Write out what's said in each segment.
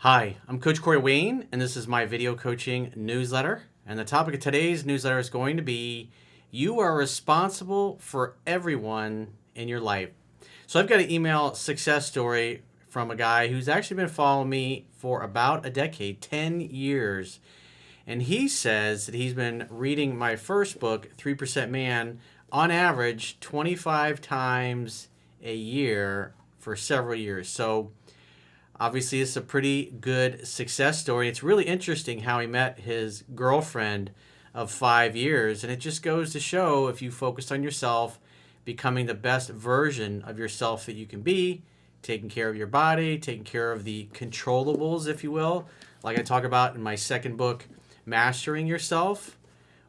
Hi, I'm Coach Corey Wayne, and this is my video coaching newsletter. And the topic of today's newsletter is going to be you are responsible for everyone in your life. So I've got an email success story from a guy who's actually been following me for about a decade, 10 years. And he says that he's been reading my first book, 3% Man, on average 25 times a year for several years. So obviously, it's a pretty good success story. It's really interesting how he met his girlfriend of 5 years. And it just goes to show if you focus on yourself, becoming the best version of yourself that you can be, taking care of your body, taking care of the controllables, if you will. Like I talk about in my second book, Mastering Yourself,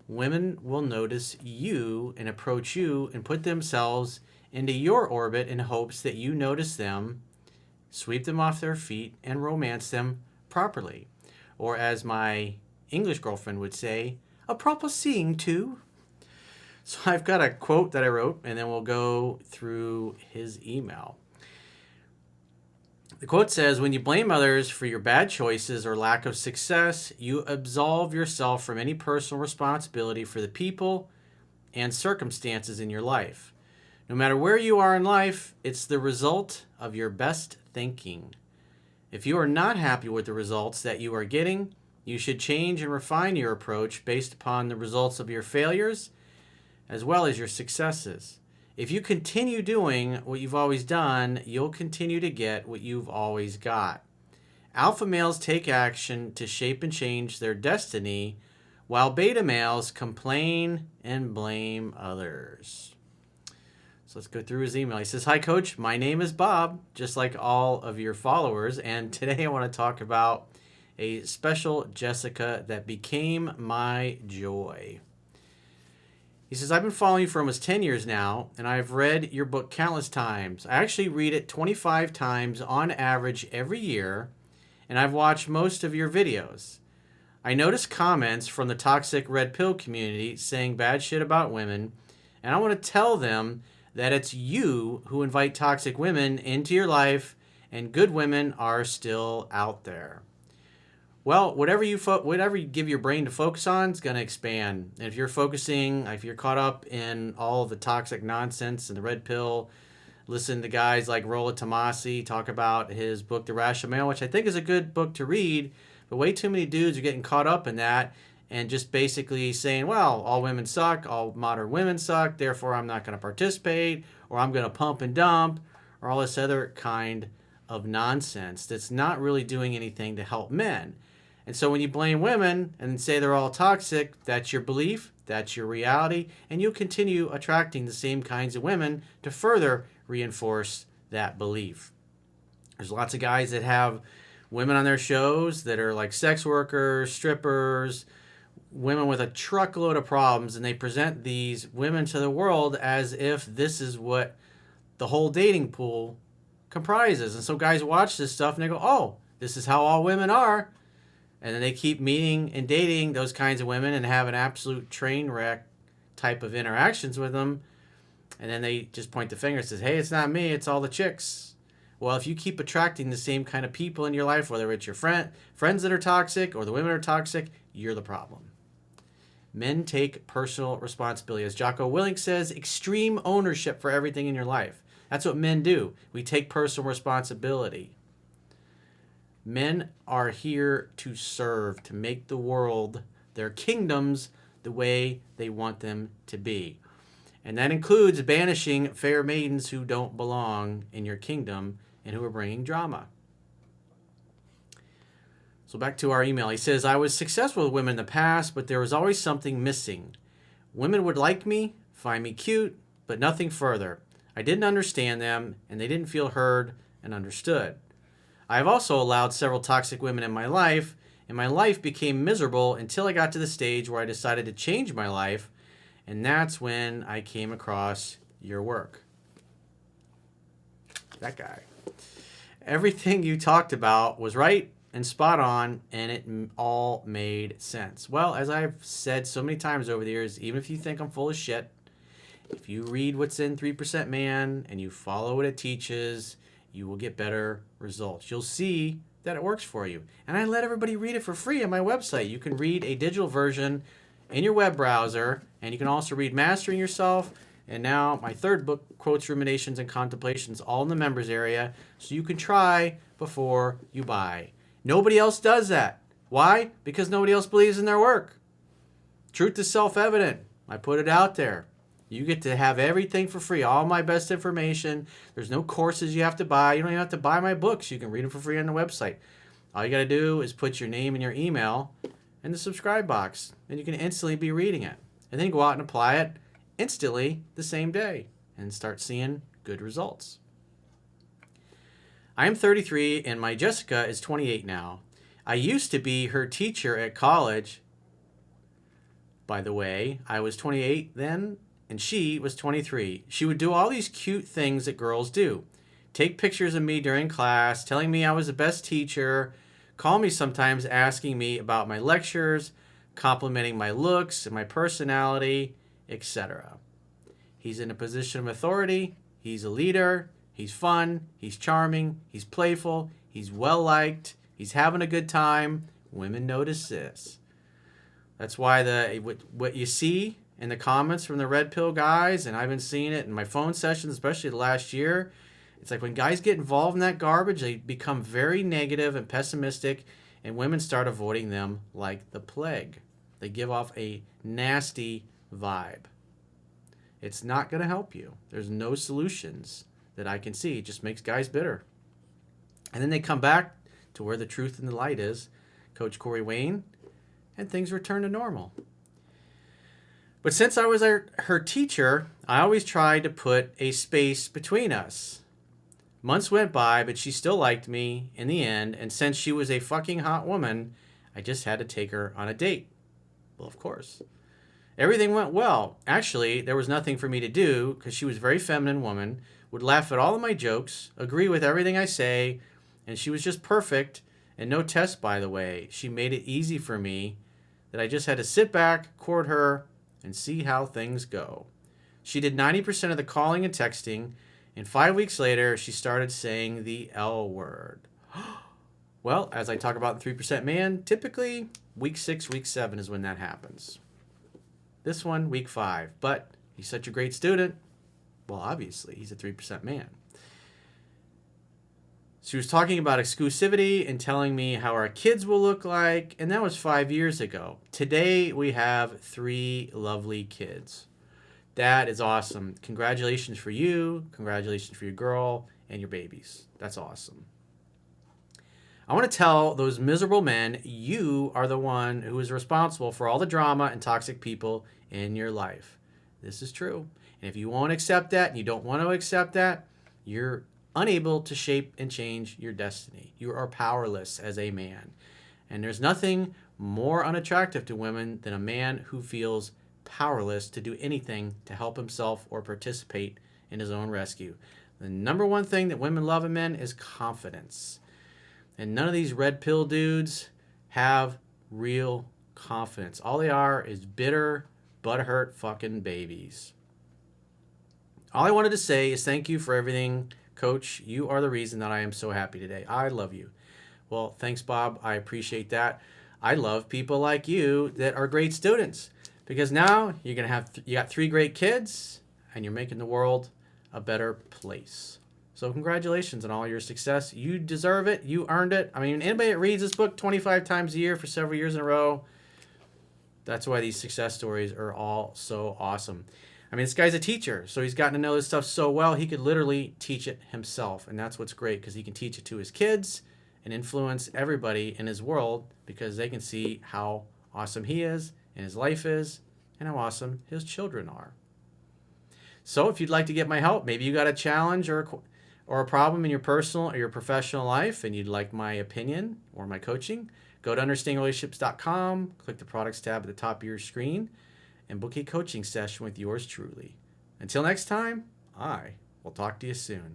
women will notice you and approach you and put themselves into your orbit in hopes that you notice them, sweep them off their feet, and romance them properly. Or as my English girlfriend would say, a proper seeing to. So I've got a quote that I wrote, and then we'll go through his email. The quote says, when you blame others for your bad choices or lack of success, you absolve yourself from any personal responsibility for the people and circumstances in your life. No matter where you are in life, it's the result of your best thinking. If you are not happy with the results that you are getting, you should change and refine your approach based upon the results of your failures as well as your successes. If you continue doing what you've always done, you'll continue to get what you've always got. Alpha males take action to shape and change their destiny, while beta males complain and blame others. So let's go through his email. He says, hi, Coach. My name is Bob, just like all of your followers. And today I want to talk about a special Jessica that became my joy. He says, I've been following you for almost 10 years now, and I've read your book countless times. I actually read it 25 times on average every year, and I've watched most of your videos. I notice comments from the toxic red pill community saying bad shit about women, and I want to tell them that it's you who invite toxic women into your life, and good women are still out there. Well, whatever you give your brain to focus on is going to expand. And if you're caught up in all of the toxic nonsense and the red pill, listen to guys like Rollo Tomasi talk about his book, The Rational Male, which I think is a good book to read, but way too many dudes are getting caught up in that and just basically saying, well, all women suck, all modern women suck, therefore I'm not going to participate, or I'm going to pump and dump, or all this other kind of nonsense that's not really doing anything to help men. And so when you blame women and say they're all toxic, that's your belief, that's your reality, and you'll continue attracting the same kinds of women to further reinforce that belief. There's lots of guys that have women on their shows that are like sex workers, strippers, women with a truckload of problems, and they present these women to the world as if this is what the whole dating pool comprises. And so guys watch this stuff and they go, oh, this is how all women are. And then they keep meeting and dating those kinds of women and have an absolute train wreck type of interactions with them. And then they just point the finger and says, hey, it's not me, it's all the chicks. Well, if you keep attracting the same kind of people in your life, whether it's your friends that are toxic or the women are toxic, you're the problem. Men take personal responsibility. As Jocko Willink says, extreme ownership for everything in your life. That's what men do. We take personal responsibility. Men are here to serve, to make the world, their kingdoms, the way they want them to be. And that includes banishing fair maidens who don't belong in your kingdom and who are bringing drama. So back to our email. He says, I was successful with women in the past, but there was always something missing. Women would like me, find me cute, but nothing further. I didn't understand them, and they didn't feel heard and understood. I have also allowed several toxic women in my life, and my life became miserable until I got to the stage where I decided to change my life, and that's when I came across your work. That guy. Everything you talked about was right and spot on, and it all made sense. Well, as I've said so many times over the years, even if you think I'm full of shit, if you read what's in 3% Man and you follow what it teaches, you will get better results. You'll see that it works for you. And I let everybody read it for free on my website. You can read a digital version in your web browser, and you can also read Mastering Yourself. And now my third book, Quotes, Ruminations, and Contemplations, all in the members area, so you can try before you buy. Nobody else does that. Why? Because nobody else believes in their work. Truth is self-evident. I put it out there. You get to have everything for free, all my best information. There's no courses you have to buy. You don't even have to buy my books. You can read them for free on the website. All you got to do is put your name and your email in the subscribe box, and you can instantly be reading it. And then go out and apply it instantly the same day and start seeing good results. I am 33, and my Jessica is 28 now. I used to be her teacher at college. By the way, I was 28 then, and she was 23. She would do all these cute things that girls do. Take pictures of me during class, telling me I was the best teacher, call me sometimes asking me about my lectures, complimenting my looks and my personality, etc. He's in a position of authority. He's a leader. He's fun. He's charming. He's playful. He's well-liked. He's having a good time. Women notice this. That's why what you see in the comments from the red pill guys, and I've been seeing it in my phone sessions, especially the last year, it's like when guys get involved in that garbage, they become very negative and pessimistic, and women start avoiding them like the plague. They give off a nasty vibe. It's not going to help you. There's no solutions that I can see. It just makes guys bitter. And then they come back to where the truth and the light is, Coach Corey Wayne, and things return to normal. But since I was her teacher, I always tried to put a space between us. Months went by, but she still liked me in the end, and since she was a fucking hot woman, I just had to take her on a date. Well, of course. Everything went well. Actually, there was nothing for me to do because she was a very feminine woman, would laugh at all of my jokes, agree with everything I say, and she was just perfect, and no test, by the way. She made it easy for me that I just had to sit back, court her, and see how things go. She did 90% of the calling and texting, and 5 weeks later, she started saying the L word. Well, as I talk about in 3% Man, typically week 6, week 7 is when that happens. This one, week 5. But he's such a great student. Well, obviously, he's a 3% man. She was talking about exclusivity and telling me how our kids will look like, and that was 5 years ago. Today, we have 3 lovely kids. That is awesome. Congratulations for you. Congratulations for your girl and your babies. That's awesome. I want to tell those miserable men, you are the one who is responsible for all the drama and toxic people in your life. This is true. And if you won't accept that and you don't want to accept that, you're unable to shape and change your destiny. You are powerless as a man. And there's nothing more unattractive to women than a man who feels powerless to do anything to help himself or participate in his own rescue. The number one thing that women love in men is confidence. And none of these red pill dudes have real confidence. All they are is bitter, butthurt fucking babies. All I wanted to say is thank you for everything, Coach. You are the reason that I am so happy today. I love you. Well, thanks, Bob. I appreciate that. I love people like you that are great students, because now you got 3 great kids and you're making the world a better place. So congratulations on all your success. You deserve it. You earned it. I mean, anybody that reads this book 25 times a year for several years in a row, that's why these success stories are all so awesome. I mean, this guy's a teacher, so he's gotten to know this stuff so well, he could literally teach it himself. And that's what's great, because he can teach it to his kids and influence everybody in his world, because they can see how awesome he is and his life is and how awesome his children are. So if you'd like to get my help, maybe you got a challenge or a problem in your personal or your professional life and you'd like my opinion or my coaching, go to understandingrelationships.com, click the products tab at the top of your screen, and book a coaching session with yours truly. Until next time, I will talk to you soon.